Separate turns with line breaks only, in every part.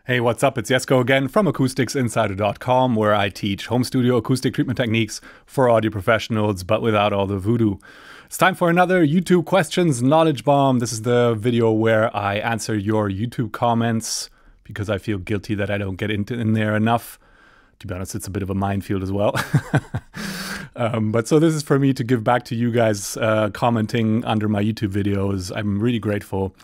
Hey, what's up? It's Jesko again from AcousticsInsider.com, where I teach home studio acoustic treatment techniques for audio professionals, but without all the voodoo. It's time for another YouTube Questions Knowledge Bomb. This is the video where I answer your YouTube comments because I feel guilty that I don't get in there enough. To be honest, it's a bit of a minefield as well. But so this is for me to give back to you guys commenting under my YouTube videos. I'm really grateful.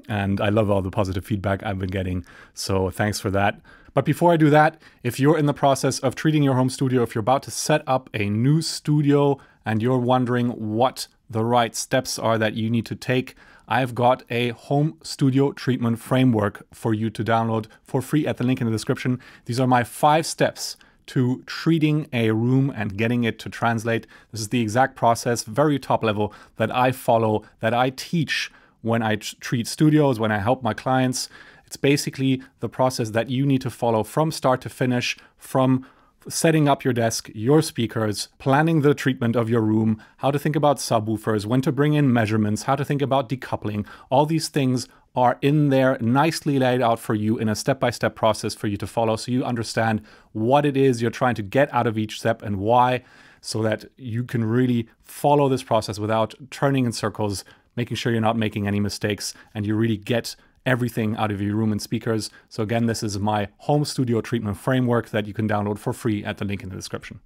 And I love all the positive feedback I've been getting, so thanks for that. But before I do that, if you're in the process of treating your home studio, if you're about to set up a new studio and you're wondering what the right steps are that you need to take, I've got a home studio treatment framework for you to download for free at the link in the description. These are my 5 steps to treating a room and getting it to translate. This is the exact process, very top level, that I follow, that I teach when I treat studios, when I help my clients. It's basically the process that you need to follow from start to finish, from setting up your desk, your speakers, planning the treatment of your room, how to think about subwoofers, when to bring in measurements, how to think about decoupling. All these things are in there, nicely laid out for you in a step-by-step process for you to follow, so you understand what it is you're trying to get out of each step and why, so that you can really follow this process without turning in circles, making sure you're not making any mistakes, and you really get everything out of your room and speakers. So again, this is my home studio treatment framework that you can download for free at the link in the description.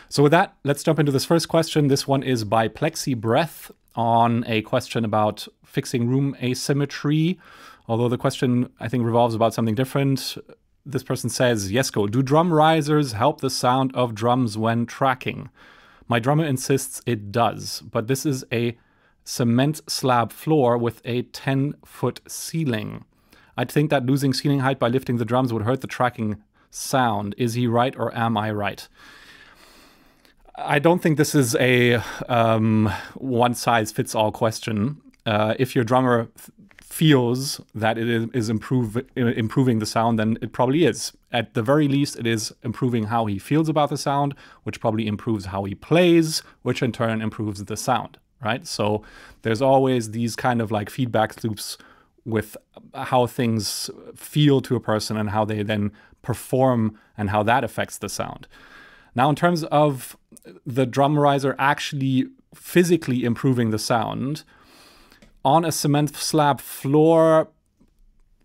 So with that, let's jump into this first question. This one is by Plexi Breath on a question about fixing room asymmetry. Although the question, I think, revolves about something different. This person says, Jesko, do drum risers help the sound of drums when tracking? My drummer insists it does, but this is a cement slab floor with a 10-foot ceiling. I'd think that losing ceiling height by lifting the drums would hurt the tracking sound. Is he right or am I right? I don't think this is a one-size-fits-all question. If your drummer feels that it is improving the sound, then it probably is. At the very least, it is improving how he feels about the sound, which probably improves how he plays, which in turn improves the sound. Right? So there's always these kind of like feedback loops with how things feel to a person and how they then perform and how that affects the sound. Now, in terms of the drum riser actually physically improving the sound, on a cement slab floor,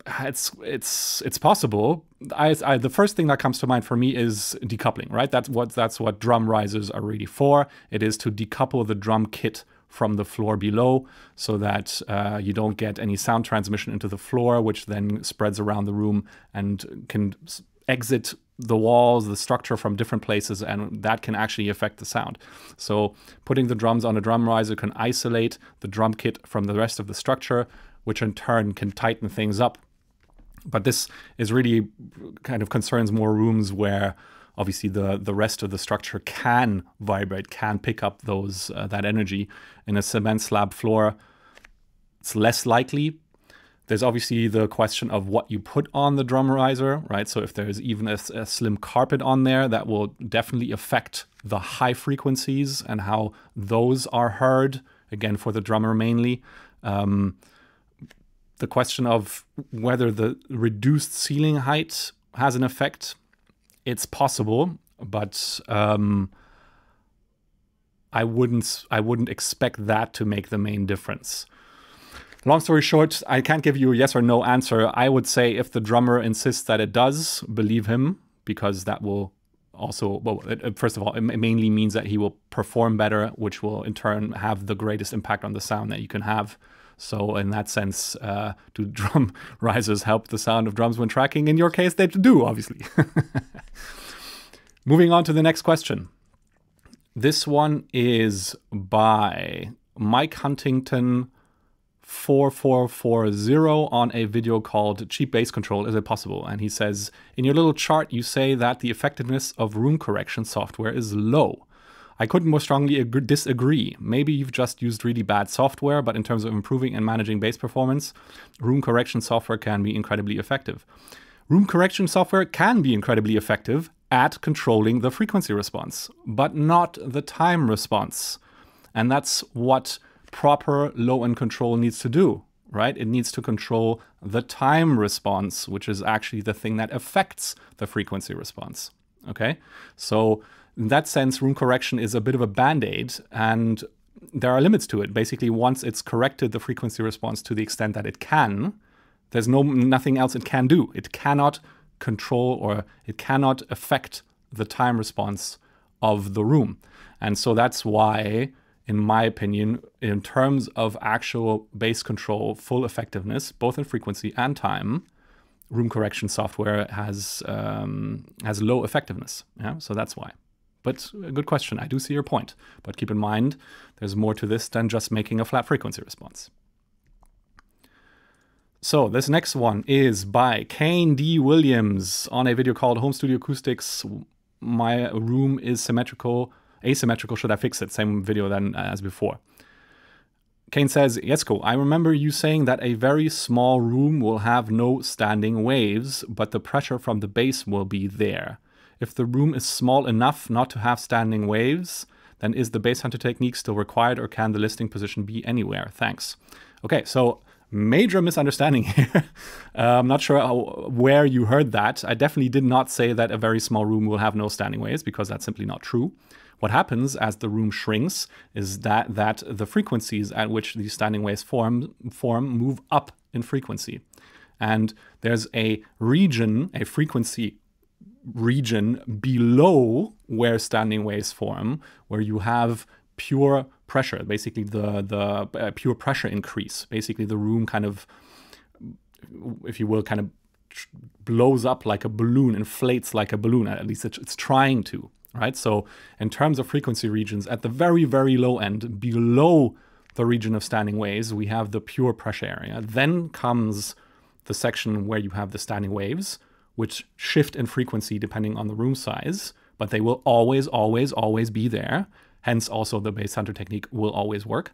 it's possible. The first thing that comes to mind for me is decoupling, right? That's what drum risers are really for. It is to decouple the drum kit from the floor below, so that you don't get any sound transmission into the floor, which then spreads around the room and can exit the walls, the structure from different places, and that can actually affect the sound. So putting the drums on a drum riser can isolate the drum kit from the rest of the structure, which in turn can tighten things up. But this is really kind of concerns more rooms where obviously the rest of the structure can vibrate, can pick up those that energy. In a cement slab floor, it's less likely. There's obviously the question of what you put on the drum riser, right? So if there's even a slim carpet on there, that will definitely affect the high frequencies and how those are heard, again, for the drummer mainly. The question of whether the reduced ceiling height has an effect, it's possible, but I wouldn't expect that to make the main difference. Long story short, I can't give you a yes or no answer. I would say if the drummer insists that it does, believe him, because that will also, well, first of all, it mainly means that he will perform better, which will in turn have the greatest impact on the sound that you can have. So in that sense, do drum risers help the sound of drums when tracking? In your case, they do, obviously. Moving on to the next question. This one is by Mike Huntington 4440 on a video called Cheap Bass Control, Is It Possible? And he says, in your little chart, you say that the effectiveness of room correction software is low. I couldn't more strongly disagree. Maybe you've just used really bad software, but in terms of improving and managing bass performance, room correction software can be incredibly effective. Room correction software can be incredibly effective at controlling the frequency response, but not the time response. And that's what proper low-end control needs to do. right? It needs to control the time response, which is actually the thing that affects the frequency response, okay? So in that sense, room correction is a bit of a band-aid, and there are limits to it. Basically, once it's corrected the frequency response to the extent that it can, there's nothing else it can do. It cannot control or it cannot affect the time response of the room. And so that's why, in my opinion, in terms of actual bass control, full effectiveness, both in frequency and time, room correction software has low effectiveness. Yeah, so that's why. But a good question. I do see your point. But keep in mind, there's more to this than just making a flat frequency response. So this next one is by Kane D. Williams on a video called Home Studio Acoustics. My room is asymmetrical, should I fix it? Same video then as before. Kane says, Jesko, I remember you saying that a very small room will have no standing waves, but the pressure from the bass will be there. If the room is small enough not to have standing waves, then is the bass hunter technique still required, or can the listening position be anywhere? Thanks. Okay, so major misunderstanding here. I'm not sure where you heard that. I definitely did not say that a very small room will have no standing waves, because that's simply not true. What happens as the room shrinks is that the frequencies at which these standing waves form move up in frequency. And there's a region, a frequency region below where standing waves form, where you have pure pressure, basically the pure pressure increase. Basically the room kind of, if you will, kind of blows up like a balloon, inflates like a balloon, at least it's trying to, right? So in terms of frequency regions, at the very, very low end, below the region of standing waves, we have the pure pressure area. Then comes the section where you have the standing waves, which shift in frequency depending on the room size, but they will always, always, always be there. Hence, also the bass hunter technique will always work.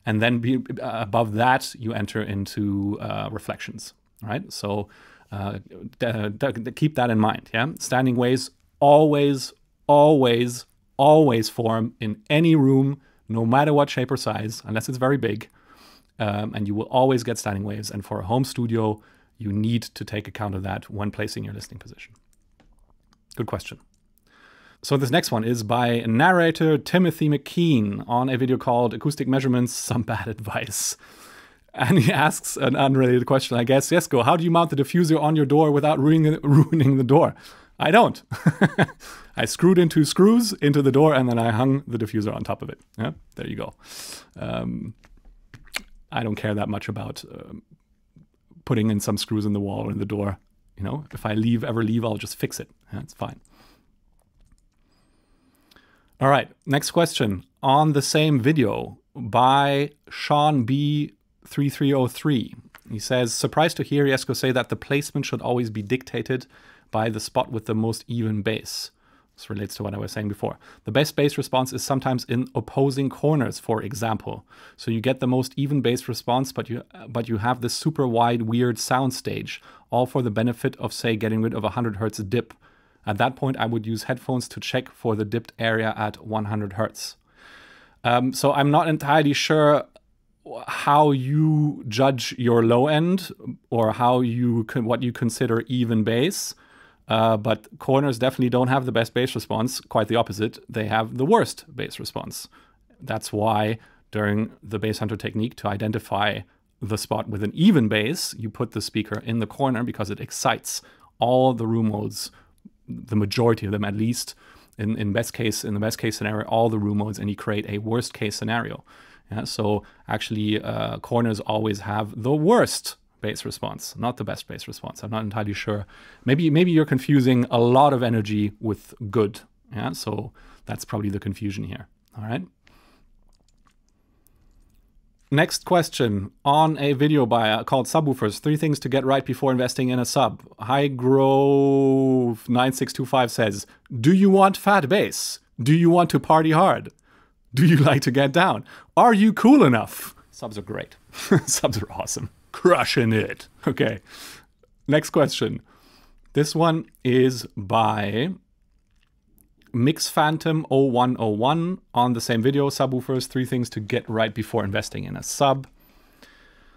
And then above that, you enter into reflections, right? So keep that in mind, yeah? Standing waves always, always, always form in any room, no matter what shape or size, unless it's very big. And you will always get standing waves. And for a home studio, you need to take account of that when placing your listening position. Good question. So this next one is by narrator Timothy McKean on a video called Acoustic Measurements, Some Bad Advice. And he asks an unrelated question, I guess. Jesko, how do you mount the diffuser on your door without ruining the door? I don't. I screwed in 2 screws into the door and then I hung the diffuser on top of it. Yeah, there you go. I don't care that much about putting in some screws in the wall or in the door. You know, if I ever leave, I'll just fix it. Yeah, it's fine. All right, next question on the same video by Sean B3303. He says, surprised to hear Jesko say that the placement should always be dictated by the spot with the most even bass. This relates to what I was saying before. The best bass response is sometimes in opposing corners, for example. So you get the most even bass response, but you have this super wide, weird sound stage, all for the benefit of, say, getting rid of a 100 Hertz dip. At that point, I would use headphones to check for the dipped area at 100 Hertz. So I'm not entirely sure how you judge your low end or what you consider even bass. But corners definitely don't have the best bass response. Quite the opposite. They have the worst bass response. That's why during the bass hunter technique, to identify the spot with an even bass, you put the speaker in the corner because it excites all the room modes, the majority of them at least, in the best case scenario, all the room modes, and you create a worst case scenario. Yeah, so actually corners always have the worst bass response, not the best bass response. I'm not entirely sure. Maybe you're confusing a lot of energy with good. Yeah, so that's probably the confusion here. All right. Next question on a video called Subwoofers, 3 things to get right before investing in a sub. High Grove 9625 says, do you want fat bass? Do you want to party hard? Do you like to get down? Are you cool enough? Subs are great. Subs are awesome. Crushing it. Okay. Next question. This one is by Mix Phantom 0101 on the same video, Subwoofers, 3 things to get right before investing in a sub.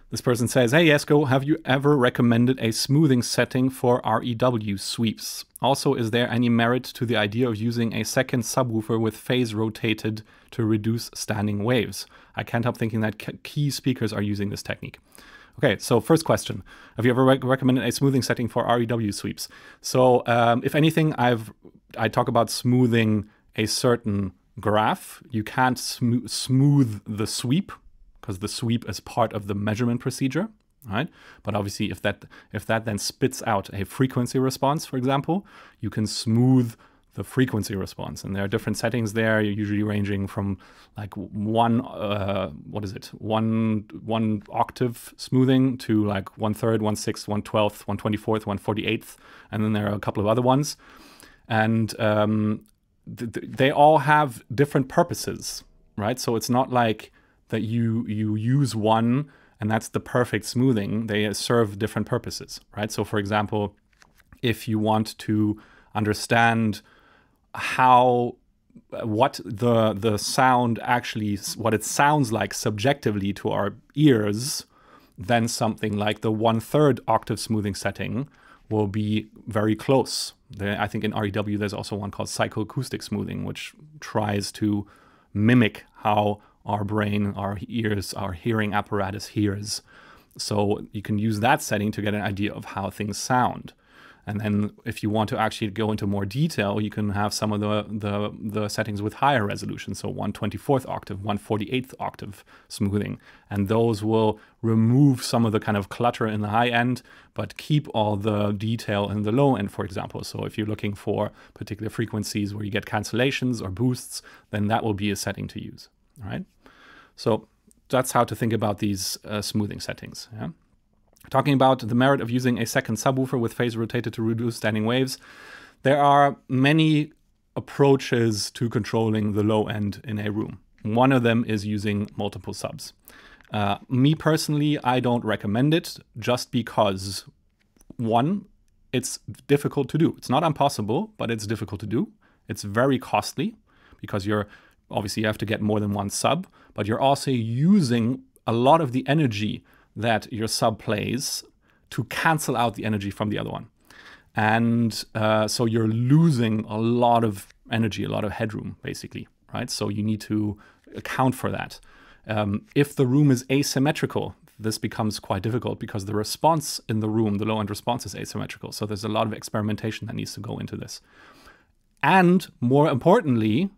This person says, hey Jesko, have you ever recommended a smoothing setting for REW sweeps? Also, is there any merit to the idea of using a second subwoofer with phase rotated to reduce standing waves? I can't help thinking that key speakers are using this technique. Okay, so first question. Have you ever recommended a smoothing setting for REW sweeps? So if anything, I talk about smoothing a certain graph. You can't smooth the sweep, because the sweep is part of the measurement procedure, right? But obviously, if that then spits out a frequency response, for example, you can smooth the frequency response. And there are different settings there, usually ranging from like one octave smoothing to like 1/3, 1/6, 1/12, 1/24, 1/48, and then there are a couple of other ones. And they all have different purposes, right? So it's not like that you use one and that's the perfect smoothing. They serve different purposes, right? So for example, if you want to understand what the sound actually, what it sounds like subjectively to our ears, then something like the 1/3 octave smoothing setting will be very close. I think in REW there's also one called psychoacoustic smoothing, which tries to mimic how our brain, our ears, our hearing apparatus hears. So you can use that setting to get an idea of how things sound. And then if you want to actually go into more detail, you can have some of the settings with higher resolution. So 1/24th octave, 1/48th octave smoothing. And those will remove some of the kind of clutter in the high end, but keep all the detail in the low end, for example. So if you're looking for particular frequencies where you get cancellations or boosts, then that will be a setting to use, all right? So that's how to think about these smoothing settings, yeah? Talking about the merit of using a second subwoofer with phase rotated to reduce standing waves, there are many approaches to controlling the low end in a room. One of them is using multiple subs. Me personally, I don't recommend it just because, one, it's difficult to do. It's not impossible, but it's difficult to do. It's very costly because obviously you have to get more than one sub, but you're also using a lot of the energy that your sub plays to cancel out the energy from the other one. And so you're losing a lot of energy, a lot of headroom, basically, right? So you need to account for that. If the room is asymmetrical, this becomes quite difficult because the response in the room, the low-end response, is asymmetrical. So there's a lot of experimentation that needs to go into this. And more importantly,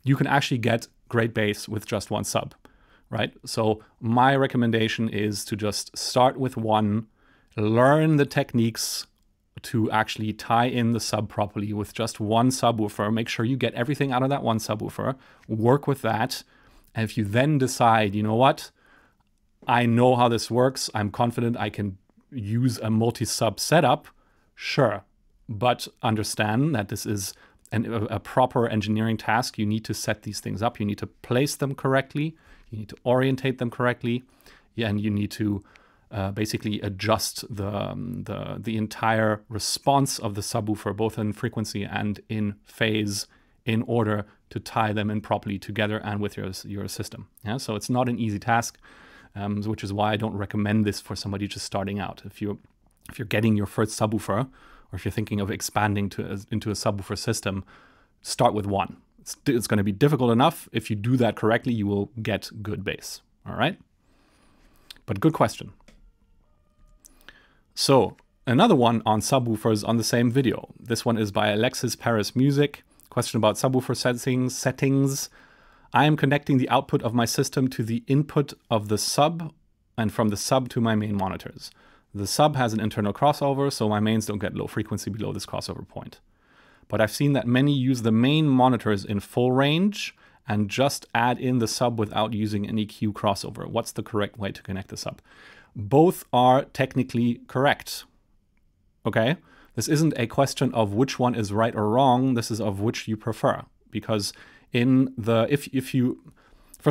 you can actually get great bass with just one sub. Right? So my recommendation is to just start with one, learn the techniques to actually tie in the sub properly with just one subwoofer. Make sure you get everything out of that one subwoofer, work with that. And if you then decide, you know what, I know how this works, I'm confident I can use a multi-sub setup, sure. But understand that this is a proper engineering task. You need to set these things up. You need to place them correctly. You need to orientate them correctly, and you need to basically adjust the entire response of the subwoofer, both in frequency and in phase, in order to tie them in properly together and with your system. Yeah, so it's not an easy task, which is why I don't recommend this for somebody just starting out. If you're getting your first subwoofer, or if you're thinking of expanding into a subwoofer system, start with one. It's going to be difficult enough. If you do that correctly, you will get good bass. All right? But good question. So another one on subwoofers on the same video. This one is by Alexis Paris Music. Question about subwoofer settings. I am connecting the output of my system to the input of the sub and from the sub to my main monitors. The sub has an internal crossover, so my mains don't get low frequency below this crossover point. But I've seen that many use the main monitors in full range and just add in the sub without using an EQ crossover. What's the correct way to connect the sub? Both are technically correct, okay? This isn't a question of which one is right or wrong. This is of which you prefer. Because first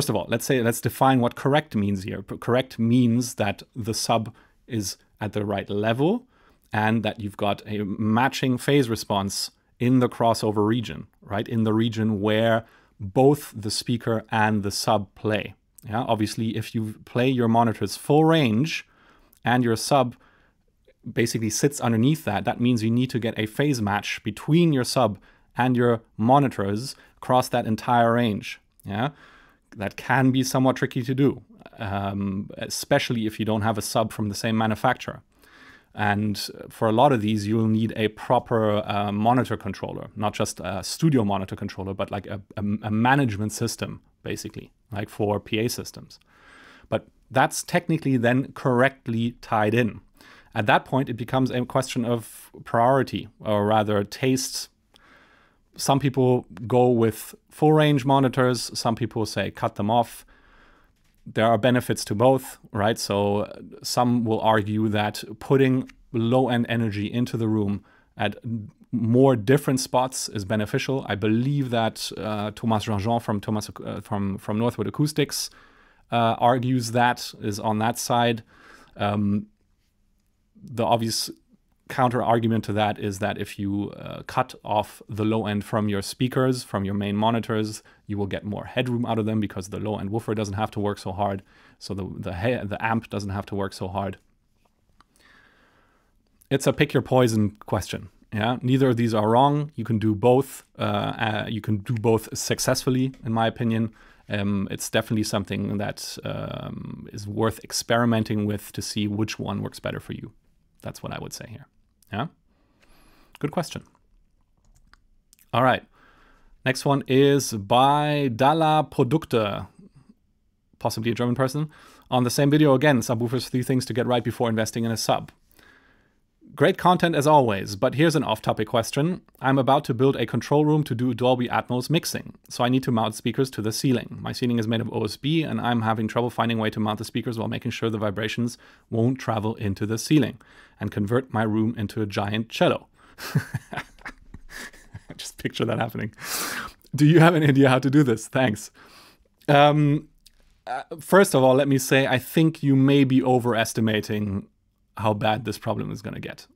of all, let's define what correct means here. Correct means that the sub is at the right level and that you've got a matching phase response in the crossover region, right? In the region where both the speaker and the sub play, Yeah, obviously, if you play your monitors full range and your sub basically sits underneath that, that means you need to get a phase match between your sub and your monitors across that entire range. Yeah, that can be somewhat tricky to do, especially if you don't have a sub from the same manufacturer. And for a lot of these, you'll need a proper monitor controller, not just a studio monitor controller, but like a management system, basically, like for PA systems. But that's technically then correctly tied in. At that point, it becomes a question of priority, or rather taste. Some people go with full range monitors. Some people say cut them off. There are benefits to both, right? So some will argue that putting low-end energy into the room at more different spots is beneficial. I believe that Thomas Jean-Jean from Northwood Acoustics argues that, is on that side. The obvious counter argument to that is that if you cut off the low end from your speakers, from your main monitors, you will get more headroom out of them because the low end woofer doesn't have to work so hard. So the amp doesn't have to work so hard. It's a pick your poison question. Yeah, neither of these are wrong. You can do both. You can do both successfully, in my opinion. It's definitely something that is worth experimenting with to see which one works better for you. That's what I would say here. Yeah, good question. All right, next one is by Dalla Produkte, possibly a German person. On the same video again, subwoofers, 3 things to get right before investing in a sub. Great content as always, but here's an off-topic question. I'm about to build a control room to do Dolby Atmos mixing, so I need to mount speakers to the ceiling. My ceiling is made of OSB, and I'm having trouble finding a way to mount the speakers while making sure the vibrations won't travel into the ceiling and convert my room into a giant cello. Just picture that happening. Do you have an idea how to do this? Thanks. First of all, let me say, I think you may be overestimating how bad this problem is going to get,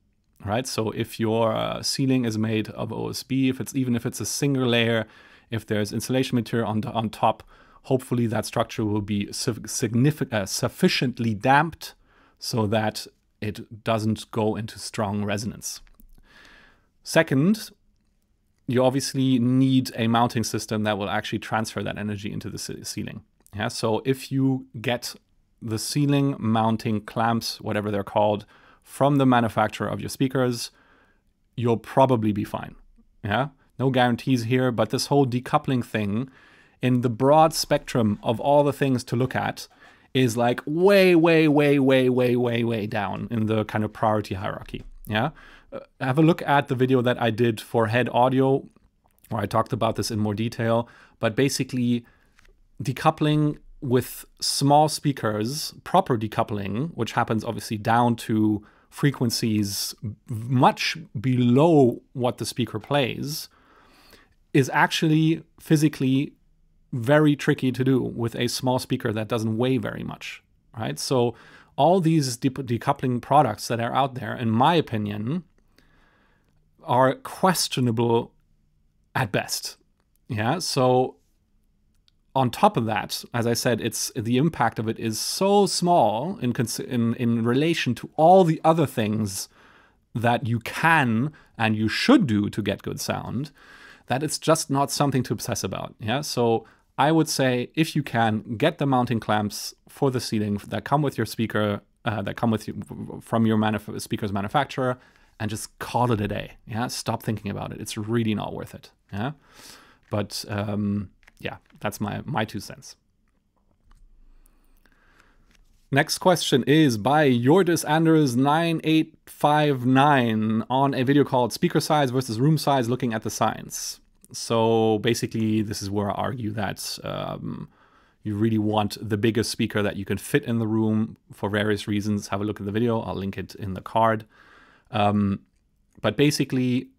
right? So if your ceiling is made of OSB, even if it's a single layer, if there's insulation material on top, hopefully that structure will be sufficiently damped so that it doesn't go into strong resonance. Second, you obviously need a mounting system that will actually transfer that energy into the ceiling. Yeah, so if you get the ceiling mounting clamps, whatever they're called, from the manufacturer of your speakers, you'll probably be fine. Yeah, no guarantees here, but this whole decoupling thing, in the broad spectrum of all the things to look at, is like way down in the kind of priority hierarchy. Yeah, have a look at the video that I did for Head Audio, where I talked about this in more detail. But basically, decoupling with small speakers, proper decoupling, which happens obviously down to frequencies much below what the speaker plays, is actually physically very tricky to do with a small speaker that doesn't weigh very much, right? So all these decoupling products that are out there, in my opinion, are questionable at best. Yeah, so on top of that, as I said, the impact of it is so small in relation to all the other things that you can and you should do to get good sound, that it's just not something to obsess about. Yeah, so I would say, if you can, get the mounting clamps for the ceiling that come with your speaker, that come with you from your speaker's manufacturer, and just call it a day. Yeah, stop thinking about it. It's really not worth it. Yeah, but yeah, that's my 2 cents. Next question is by Jordis Anders 9859 on a video called Speaker Size versus Room Size, Looking at the Science. So basically, this is where I argue that you really want the biggest speaker that you can fit in the room for various reasons. Have a look at the video. I'll link it in the card. But basically,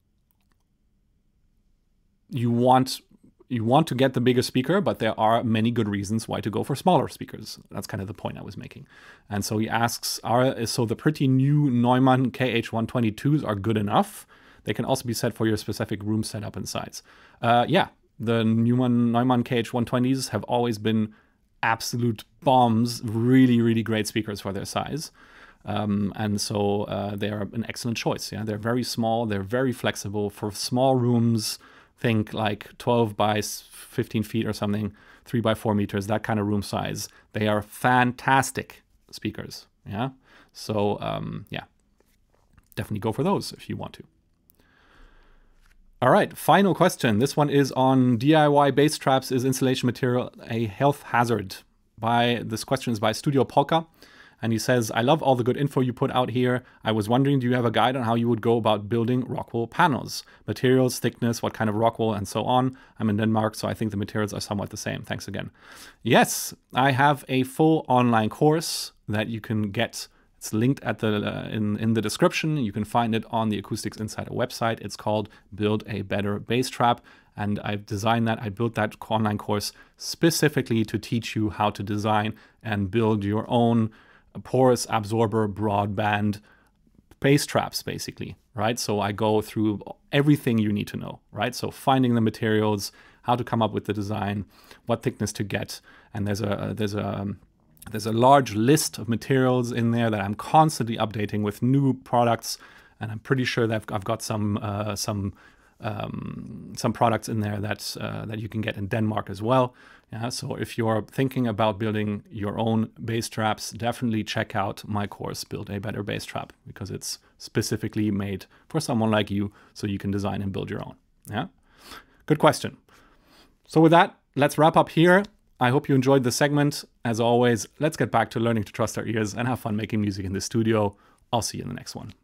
you want to get the bigger speaker, but there are many good reasons why to go for smaller speakers. That's kind of the point I was making. And so he asks, so the pretty new Neumann KH120s are good enough? They can also be set for your specific room setup and size. Yeah, the Neumann KH120s have always been absolute bombs, really, really great speakers for their size. And so they are an excellent choice. Yeah, they're very small, they're very flexible for small rooms. Think like 12 by 15 feet or something, 3 by 4 meters, that kind of room size. They are fantastic speakers. Yeah, so yeah, definitely go for those if you want to. All right, final question. This one is on DIY bass traps. Is insulation material a health hazard? This question is by Studio Polka. And he says, I love all the good info you put out here. I was wondering, do you have a guide on how you would go about building rock wool panels? Materials, thickness, what kind of rock wool, and so on. I'm in Denmark, so I think the materials are somewhat the same. Thanks again. Yes, I have a full online course that you can get. It's linked at in the description. You can find it on the Acoustics Insider website. It's called Build a Better Bass Trap. And I've designed that. I built that online course specifically to teach you how to design and build your own porous absorber broadband bass traps, basically, right? So I go through everything you need to know, right? So finding the materials, how to come up with the design, what thickness to get, and there's a large list of materials in there that I'm constantly updating with new products, and I'm pretty sure that I've got some products in there that you can get in Denmark as well. Yeah, so if you're thinking about building your own bass traps, definitely check out my course, Build a Better Bass Trap, because it's specifically made for someone like you, so you can design and build your own. Yeah, good question. So with that, let's wrap up here. I hope you enjoyed the segment. As always, let's get back to learning to trust our ears and have fun making music in the studio. I'll see you in the next one.